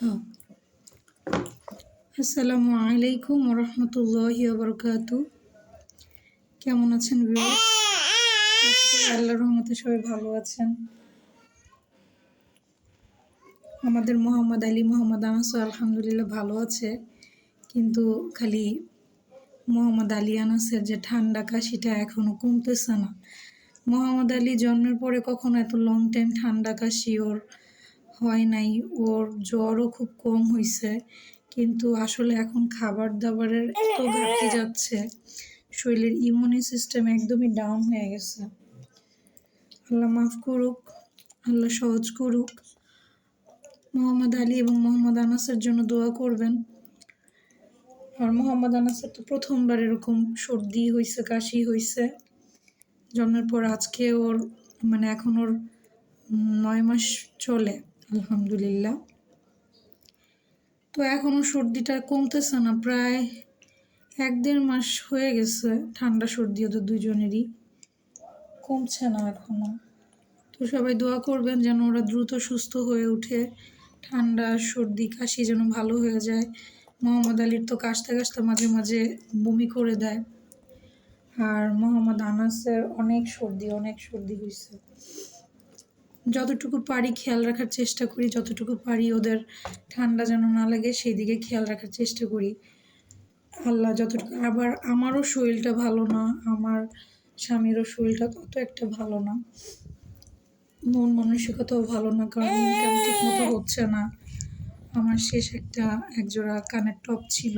হ্যাঁ। আসসালামু আলাইকুম ওরহমতুল্লাহি ওয়াবারাকাতু। কেমন আছেন ভিউয়ার্স? আল্লাহর রহমতে সবাই ভালো আছেন। আমাদের মোহাম্মদ আলী মোহাম্মদ আনাস আলহামদুলিল্লাহ ভালো আছে, কিন্তু খালি মোহাম্মদ আলী আনাসের যে ঠান্ডা কাশিটা এখনো কমতেছে না। মোহাম্মদ আলী জন্মের পরে কখনো এত লং টাইম ঠান্ডা কাশি ওর হয় নাই। ওর জ্বরও খুব কম হয়েছে, কিন্তু আসলে এখন খাবার দাবারের এত ঘাটতি যাচ্ছে, শরীরের ইমিউনি সিস্টেম একদমই ডাউন হয়ে গেছে। আল্লাহ মাফ করুক, আল্লাহ সহজ করুক। মোহাম্মদ আলী এবং মোহাম্মদ আনাসের জন্য দোয়া করবেন। আর মোহাম্মদ আনাসের তো প্রথমবার এরকম সর্দি হয়েছে, কাশি হয়েছে জন্মের পর। আজকে ওর এখন ওর 9 মাস চলে আলহামদুলিল্লাহ। তো এখনো সর্দিটা কমতেছে না, প্রায় 1-1.5 মাস হয়ে গেছে ঠান্ডা সর্দি ওদের দুজনেরই, কমছে না এখনো। তো সবাই দোয়া করবেন যেন ওরা দ্রুত সুস্থ হয়ে ওঠে, ঠান্ডা সর্দি কাশি যেন ভালো হয়ে যায়। মোহাম্মদ আলীর তো কাশতে কাশতে মাঝে মাঝে বমি করে দেয়, আর মোহাম্মদ আনাসের অনেক সর্দি হয়েছে। যতটুকু পারি খেয়াল রাখার চেষ্টা করি, যতটুকু পারি ওদের ঠান্ডা যেন না লাগে সেই দিকে খেয়াল রাখার চেষ্টা করি। আল্লাহ যতটুকু। আবার আমারও শরীরটা ভালো না, আমার স্বামীরও শরীরটা তত একটা ভালো না, মন মানসিকতাও ভালো না, কারণ ইনকাম ঠিক মতো হচ্ছে না। আমার শেষ একজোড়া কানের টপ ছিল,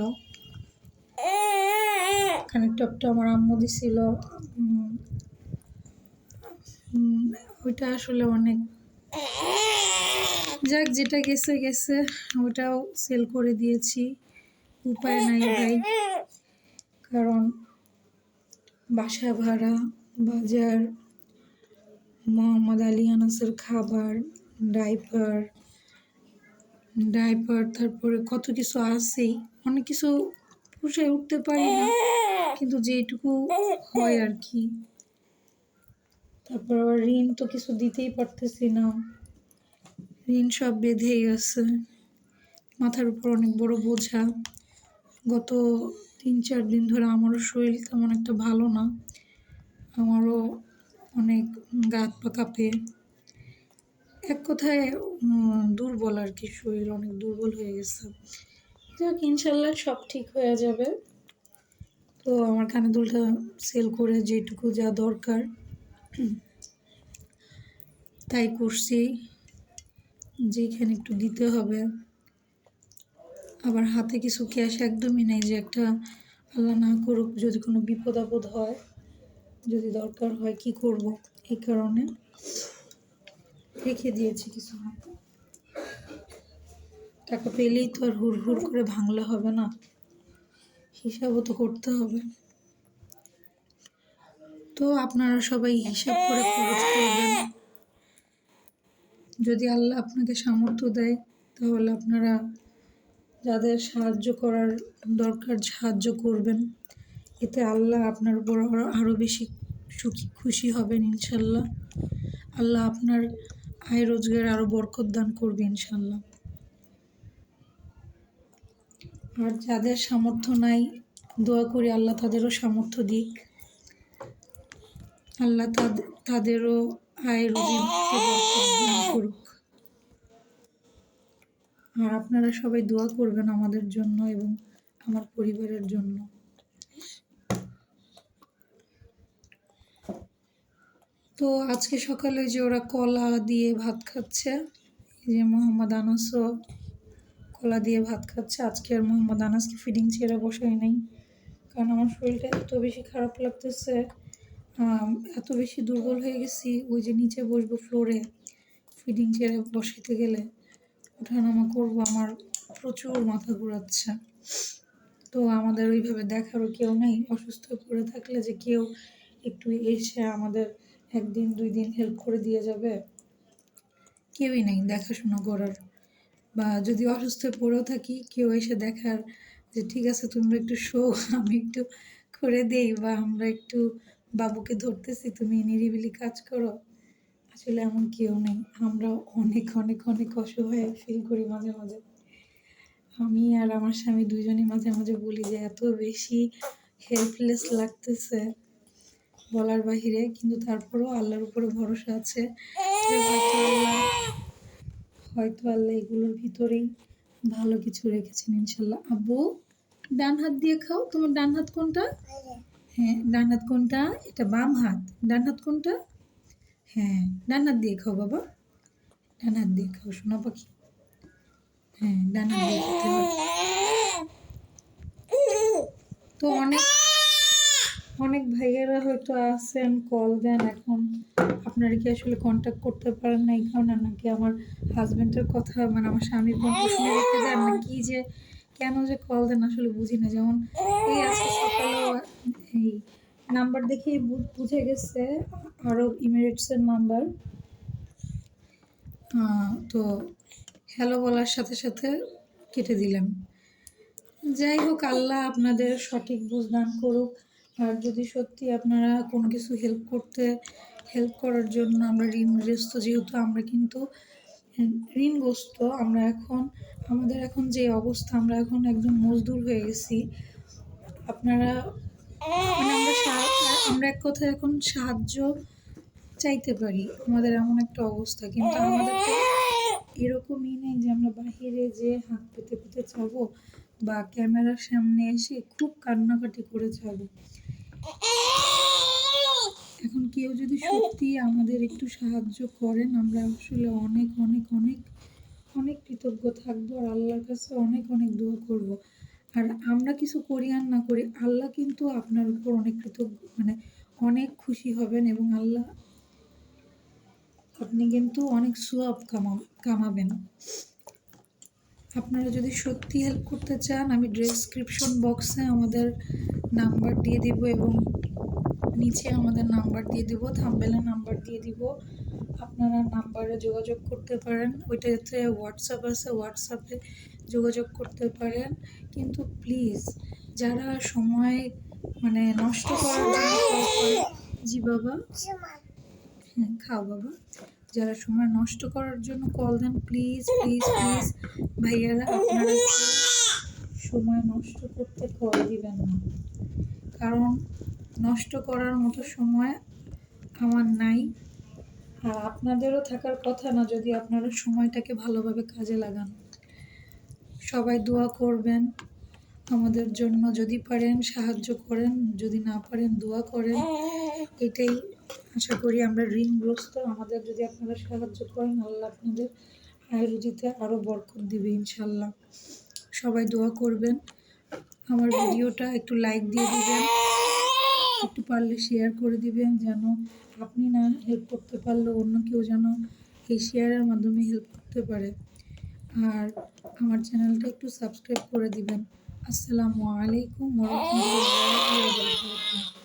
কানের টপটা আমার আম্মু দিছিল। ওইটা আসলে অনেক, যাক যেটা গেছে গেছে, ওটাও সেল করে দিয়েছি। উপায় নাই ভাই, কারণ বাসা ভাড়া, বাজার, মোহাম্মদ আলী আনাসের খাবার, ডাইপার, তারপরে কত কিছু আছেই, অনেক কিছু পুষে উঠতে পারি না, কিন্তু যেটুকু হয় আর কি। তারপর আবার ঋণ তো কিছু দিতেই পারতেছি না, ঋণ সব বেঁধেই আছে, মাথার উপর অনেক বড় বোঝা। গত 3-4 দিন ধরে আমারও শরীর তেমন একটা ভালো না, আমারও অনেক গা হাত পা কাঁপে, এক কথায় দুর্বল আর কি, শরীর অনেক দুর্বল হয়ে গেছে। যাক ইনশাল্লাহ সব ঠিক হয়ে যাবে। তো আমার কানের দুলটা সেল করে যেটুকু যা দরকার তাই করছি, যেখানে একটু দিতে হবে। আবার হাতে কিছু ক্যাশ একদমই নেই, যে একটা আল্লাহ না করুক যদি কোনো বিপদ আপদ হয়, যদি দরকার হয় কি করব, এই কারণে রেখে দিয়েছি কিছু হাতে। টাকা পেলেই তো আর হুড় করে ভাঙলে হবে না, হিসাবও তো করতে হবে। তো আপনারা সবাই হিসাব করে খরচ করবেন। যদি আল্লাহ আপনাকে সামর্থ্য দেয় তাহলে আপনারা যাদের সাহায্য করার দরকার সাহায্য করবেন, এতে আল্লাহ আপনার উপর আরও বেশি খুশি হবেন ইনশাল্লাহ। আল্লাহ আপনার আয় রোজগার আরও বরকত দান করবে ইনশাল্লাহ। আর যাদের সামর্থ্য নাই, দোয়া করি আল্লাহ তাদেরও সামর্থ্য দিক, আল্লাহ তাদেরও আয় রোজগারকে বরকত দান করুক। আর আপনারা সবাই দোয়া করবেন আমাদের জন্য এবং আমার পরিবারের জন্য। তো আজকে সকালে যে ওরা কলা দিয়ে ভাত খাচ্ছে, এই যে মোহাম্মদ আনাসও কলা দিয়ে ভাত খাচ্ছে। আজকে আর মোহাম্মদ আনাসকে ফিডিং চেয়ারে বসাই নাই, কারণ আমার শরীরটা এত বেশি খারাপ লাগতেছে, এত বেশি দুর্বল হয়ে গেছি। ওই যে নিচে বসবো ফ্লোরে, ফিডিং চেয়ারে বসাইতে গেলে ওঠানামা করবো, আমার প্রচুর মাথা ঘোরাচ্ছে। তো আমাদের ওইভাবে দেখারও কেউ নেই, অসুস্থ পড়ে থাকলে যে কেউ একটু এসে আমাদের 1-2 দিন হেল্প করে দিয়ে যাবে, কেউই নেই দেখাশোনা করার। বা যদি অসুস্থ পড়েও থাকি, কেউ এসে দেখার যে ঠিক আছে তোমরা একটু শো, আমি একটু করে দেই, বা আমরা একটু বাবুকে ধরতেছি, তুমি নিরিবিলি কাজ করো, আসলে এমন কেউ নেই। আমরা অনেক অনেক অনেক অসহায় ফিল করি মাঝে মাঝে। আমি আর আমার স্বামী দুজনই মাঝে মাঝে বলি যে এত বেশি হেল্পলেস লাগতেছে বলার বাহিরে, কিন্তু তারপরেও আল্লাহর উপরে ভরসা আছে যে হয়তো আল্লাহ এগুলোর ভিতরেই ভালো কিছু রেখেছেন ইনশাল্লাহ। আব্বু ডান হাত দিয়ে খাও। তোমার ডান হাত কোনটা? হ্যাঁ, ডান হাত কোনটা? এটা বাম হাত। ডান হাত কোনটা? হ্যাঁ, ডান হাত দিয়ে খাও বাবা, ডান হাত দিয়ে খাও সোনা পাখি। হ্যাঁ, ডান হাত দিয়ে খেতে হয়। তো অনেক অনেক ভাইয়েরা হয়তো আসেন, কল দেন, এখন আপনারা কি আসলে কন্ট্যাক্ট করতে পারেন না এই কারণে, নাকি আমার হাজব্যান্ডের কথা মানে আমার স্বামীর কোন প্রশ্ন রেখে দেন, না কি যে কেন যে কল দেন আসলে বুঝি না। যেমন এই আজকে সকালেও এই নাম্বার দেখেই বুঝে গেছে আরব ইমিরেটসের নাম্বার, তো হ্যালো বলার সাথে সাথে কেটে দিলেন। যাই হোক, আল্লাহ আপনাদের সঠিক বুঝ দান করুক। আর যদি সত্যি আপনারা কোনো কিছু হেল্প করার জন্য, আমরা ঋণগ্রস্ত, যেহেতু আমরা কিন্তু ঋণগ্রস্ত, আমাদের এখন যে অবস্থা, আমরা এখন একজন মজদুর হয়ে গেছি। আপনারা মানে আমরা এক কথায় এখন সাহায্য চাইতে পারি, আমাদের এমন একটা অবস্থা, কিন্তু আমাদের তো এরকমই নেই যে আমরা বাহিরে যে হাত পেতে পেতে যাবো বা ক্যামেরার সামনে এসে খুব কান্নাকাটি করে যাবো। এখন কেউ যদি সত্যি আমাদের একটু সাহায্য করেন, আমরা আসলে অনেক অনেক অনেক অনেক কৃতজ্ঞ থাকবো, আর আল্লাহর কাছে অনেক অনেক দোয়া করব। আর আমরা কিছু করি আর না করি, আল্লাহ কিন্তু আপনার উপর অনেক কৃতজ্ঞ, মানে অনেক খুশি হবেন, এবং আল্লাহ আপনি কিন্তু অনেক সওয়াব কামাবেন। আপনারা যদি সত্যি হেল্প করতে চান, আমি ডেসক্রিপশন বক্সে আমাদের নাম্বার দিয়ে দিব এবং নিচে আমাদের নাম্বার দিয়ে দিব, থাম্বনেলে নাম্বার দিয়ে দিব। আপনারা নাম্বারে যোগাযোগ করতে পারেন, ওইটাতে হোয়াটসঅ্যাপ আছে, হোয়াটসঅ্যাপে যোগাযোগ করতে পারেন। কিন্তু প্লিজ যারা সময় মানে নষ্ট করার জন্য কল করে, জি বাবা, হ্যাঁ খাও বাবা, যারা সময় নষ্ট করার জন্য কল দেন, প্লিজ প্লিজ প্লিজ ভাইয়ারা, আপনারা সময় নষ্ট করতে কল দিবেন না, কারণ নষ্ট করার মতো সময় আমার নাই, আর আপনাদেরও থাকার কথা না যদি আপনারা সময়টাকে ভালোভাবে কাজে লাগান। সবাই দোয়া করবেন আমাদের জন্য, যদি পারেন সাহায্য করেন, যদি না পারেন দোয়া করেন, এটাই আশা করি। আমরা ঋণগ্রস্ত, আমাদের যদি আপনারা সাহায্য করেন, আল্লাহ আপনাদের আয় রুজিতে আরও বরকত দিবে ইনশাল্লাহ। সবাই দোয়া করবেন। আমার ভিডিওটা একটু লাইক দিয়ে দিবেন, একটু পারলে শেয়ার করে দিবেন, যেন আপনি না হেল্প করতে পারলে অন্য কেউ যেন এই শেয়ারের মাধ্যমে হেল্প করতে পারে। আর আমার চ্যানেলটা একটু সাবস্ক্রাইব করে দিবেন। আসসালামু আলাইকুম ওয়া রাহমাতুল্লাহি ওয়া বারাকাতুহু।